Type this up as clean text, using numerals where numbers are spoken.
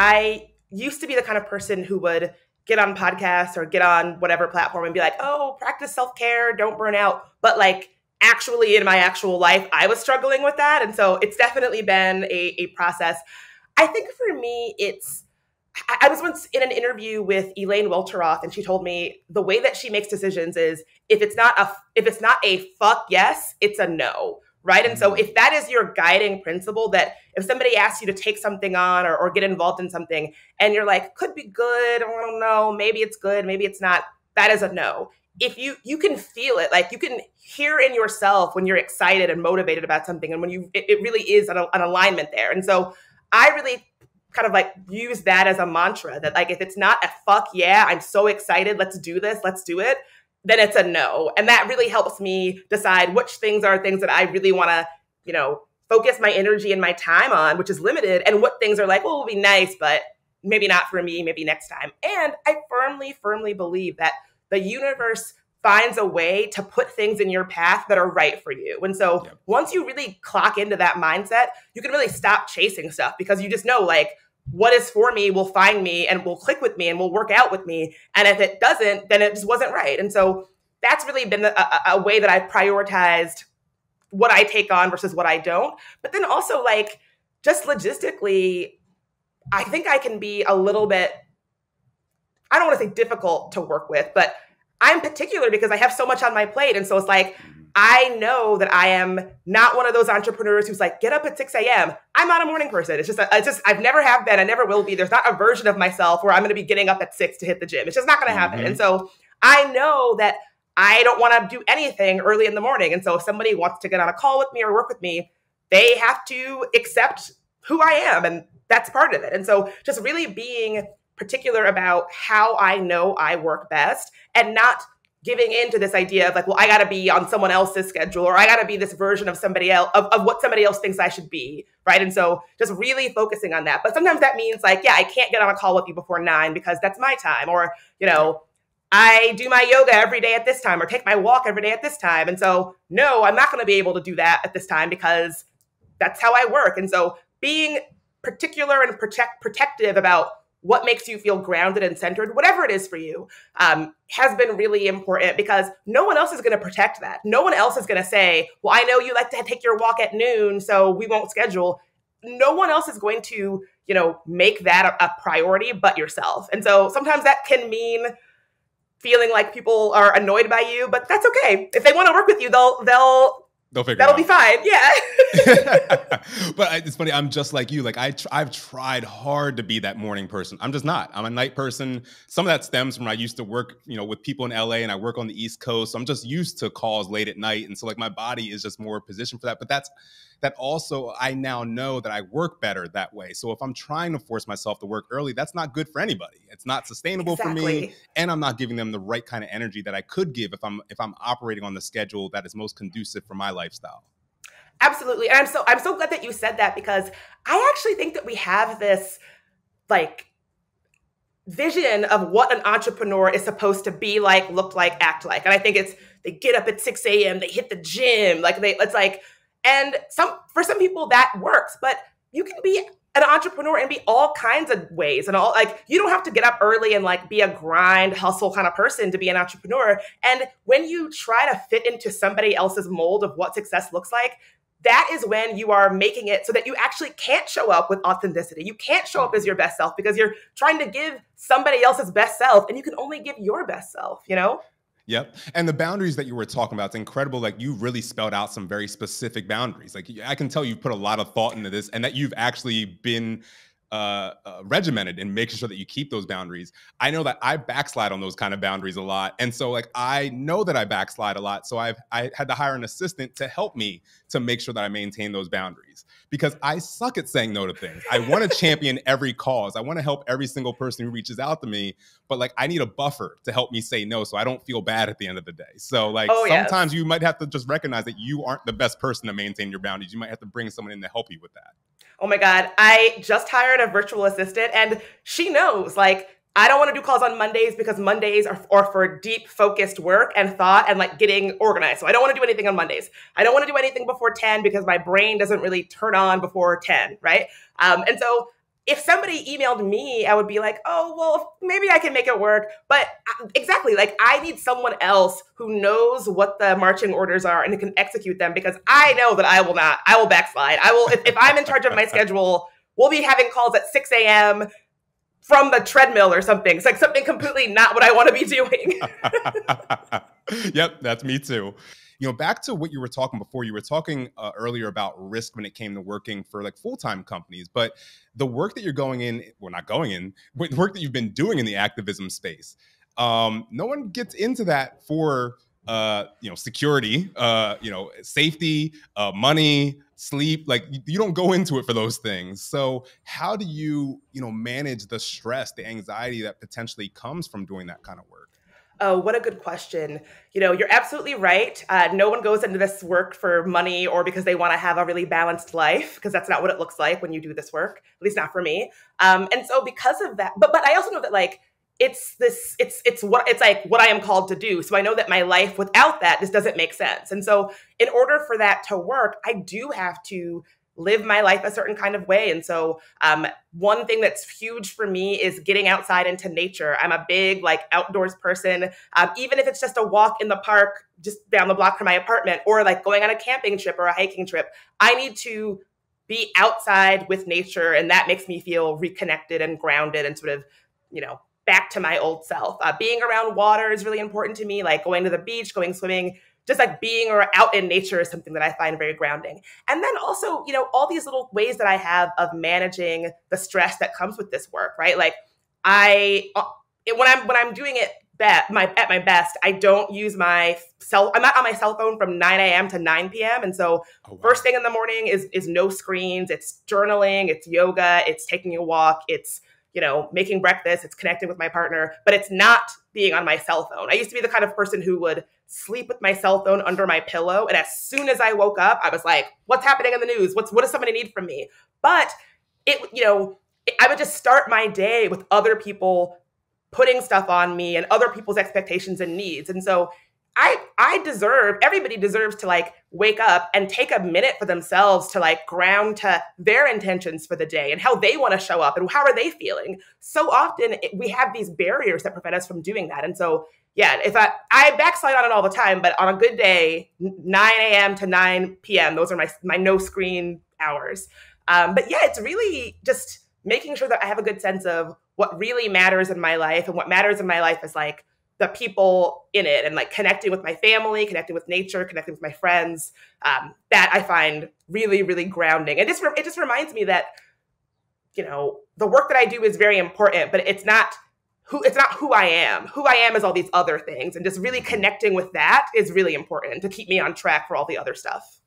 I used to be the kind of person who would get on podcasts or get on whatever platform and be like, oh, practice self-care, don't burn out. But like actually in my actual life, I was struggling with that. And so it's definitely been a process. I think for me, I was once in an interview with Elaine Welteroth, and she told me the way that she makes decisions is if it's not a fuck yes, it's a no. Right. And so if that is your guiding principle, that if somebody asks you to take something on or get involved in something and you're like, could be good, I don't know, maybe it's good, maybe it's not, that is a no. If you can feel it, like you can hear in yourself when you're excited and motivated about something, and when it really is an alignment there. And so I really kind of like use that as a mantra, that like if it's not a fuck yeah, I'm so excited, let's do this, let's do it, then it's a no. And that really helps me decide which things are things that I really want to, focus my energy and my time on, which is limited, and what things are like, well, it'll be nice, but maybe not for me, maybe next time. And I firmly, firmly believe that the universe finds a way to put things in your path that are right for you. And so once you really clock into that mindset, you can really stop chasing stuff, because you just know like what is for me will find me and will click with me and will work out with me. And if it doesn't, then it just wasn't right. And so that's really been a way that I've prioritized what I take on versus what I don't. But then also like just logistically, I think I can be a little bit, I don't want to say difficult to work with, but I'm particular because I have so much on my plate. And so it's like, I know that I am not one of those entrepreneurs who's like, get up at 6 a.m. I'm not a morning person. It's just, I've never have been. I never will be. There's not a version of myself where I'm going to be getting up at 6 to hit the gym. It's just not going to happen. And so I know that I don't want to do anything early in the morning. And so if somebody wants to get on a call with me or work with me, they have to accept who I am. And that's part of it. And so just really being particular about how I know I work best, and not giving into this idea of like, well, I got to be on someone else's schedule, or I got to be this version of somebody else, of what somebody else thinks I should be. Right. And so just really focusing on that. But sometimes that means like, yeah, I can't get on a call with you before 9 because that's my time. Or, I do my yoga every day at this time, or take my walk every day at this time. And so, no, I'm not going to be able to do that at this time because that's how I work. And so being particular and protective about what makes you feel grounded and centered, whatever it is for you, has been really important, because no one else is going to protect that. No one else is going to say, well, I know you like to take your walk at noon, so we won't schedule. No one else is going to, make that a priority but yourself. And so sometimes that can mean feeling like people are annoyed by you, but that's okay. If they want to work with you, they'll figure that'll be fine. Yeah. But it's funny. I'm just like you. Like I've tried hard to be that morning person. I'm just not. I'm a night person. Some of that stems from I used to work, with people in LA, and I work on the East Coast. So I'm just used to calls late at night. And so like my body is just more positioned for that. But that also, I now know that I work better that way. So if I'm trying to force myself to work early, that's not good for anybody. It's not sustainable for me. And I'm not giving them the right kind of energy that I could give if I'm operating on the schedule that is most conducive for my lifestyle. Absolutely. And I'm so glad that you said that, because I actually think that we have this like vision of what an entrepreneur is supposed to be like, look like, act like. And I think they get up at 6 a.m., they hit the gym, and for some people that works, but you can be an entrepreneur and be all kinds of ways, and all like, you don't have to get up early and like be a grind hustle kind of person to be an entrepreneur. And when you try to fit into somebody else's mold of what success looks like, that is when you are making it so that you actually can't show up with authenticity. You can't show up as your best self because you're trying to give somebody else's best self, and you can only give your best self, Yep. And the boundaries that you were talking about, it's incredible. Like you really spelled out some very specific boundaries. Like I can tell you've put a lot of thought into this, and that you've actually been regimented in making sure that you keep those boundaries. I know that I backslide on those kind of boundaries a lot. And so like, I know that I backslide a lot. So I had to hire an assistant to help me to make sure that I maintain those boundaries, because I suck at saying no to things. I want to champion every cause. I want to help every single person who reaches out to me, but like I need a buffer to help me say no so I don't feel bad at the end of the day. So like sometimes you might have to just recognize that you aren't the best person to maintain your boundaries. You might have to bring someone in to help you with that. Oh my God, I just hired a virtual assistant, and she knows, like, I don't want to do calls on Mondays because Mondays are for deep focused work and thought and like getting organized. So I don't want to do anything on Mondays. I don't want to do anything before 10 because my brain doesn't really turn on before 10, right? And so if somebody emailed me, I would be like, oh, well, maybe I can make it work. But exactly, like I need someone else who knows what the marching orders are and can execute them, because I know that I will not. I will backslide. I will, if I'm in charge of my schedule, we'll be having calls at 6 a.m. from the treadmill or something. It's like something completely not what I want to be doing. Yep, that's me too. Back to what you were talking before, you were talking earlier about risk when it came to working for like full-time companies, but the work that you're going in, well, not going in, but the work that you've been doing in the activism space, no one gets into that for, security, safety, money, sleep. Like you don't go into it for those things. So how do you, manage the stress, the anxiety that potentially comes from doing that kind of work? Oh, what a good question. You're absolutely right. No one goes into this work for money or because they want to have a really balanced life, because that's not what it looks like when you do this work, at least not for me. And so because of that, but I also know that like, it's like what I am called to do. So I know that my life without that just doesn't make sense. And so in order for that to work, I do have to live my life a certain kind of way. And so one thing that's huge for me is getting outside into nature. I'm a big like outdoors person, even if it's just a walk in the park just down the block from my apartment, or like going on a camping trip or a hiking trip. I need to be outside with nature, and that makes me feel reconnected and grounded and sort of, back to my old self. Being around water is really important to me, like going to the beach, going swimming. Just like being or out in nature is something that I find very grounding. And then also, all these little ways that I have of managing the stress that comes with this work, right? Like when I'm doing it at my best, I don't use I'm not on my cell phone from 9 a.m. to 9 p.m. And so First thing in the morning is no screens. It's journaling, it's yoga, it's taking a walk, it's making breakfast, it's connecting with my partner, but it's not being on my cell phone. I used to be the kind of person who would sleep with my cell phone under my pillow. And as soon as I woke up, I was like, what's happening in the news? What does somebody need from me? But I would just start my day with other people putting stuff on me and other people's expectations and needs. And so everybody deserves to like wake up and take a minute for themselves to like ground to their intentions for the day and how they want to show up and how are they feeling. So often we have these barriers that prevent us from doing that. And so, yeah, if I backslide on it all the time, but on a good day, 9 a.m. to 9 p.m., those are my no screen hours. But yeah, it's really just making sure that I have a good sense of what really matters in my life. And what matters in my life is like the people in it and like connecting with my family, connecting with nature, connecting with my friends, that I find really, really grounding. And it just reminds me that, the work that I do is very important, but it's not who I am. Who I am is all these other things. And just really connecting with that is really important to keep me on track for all the other stuff.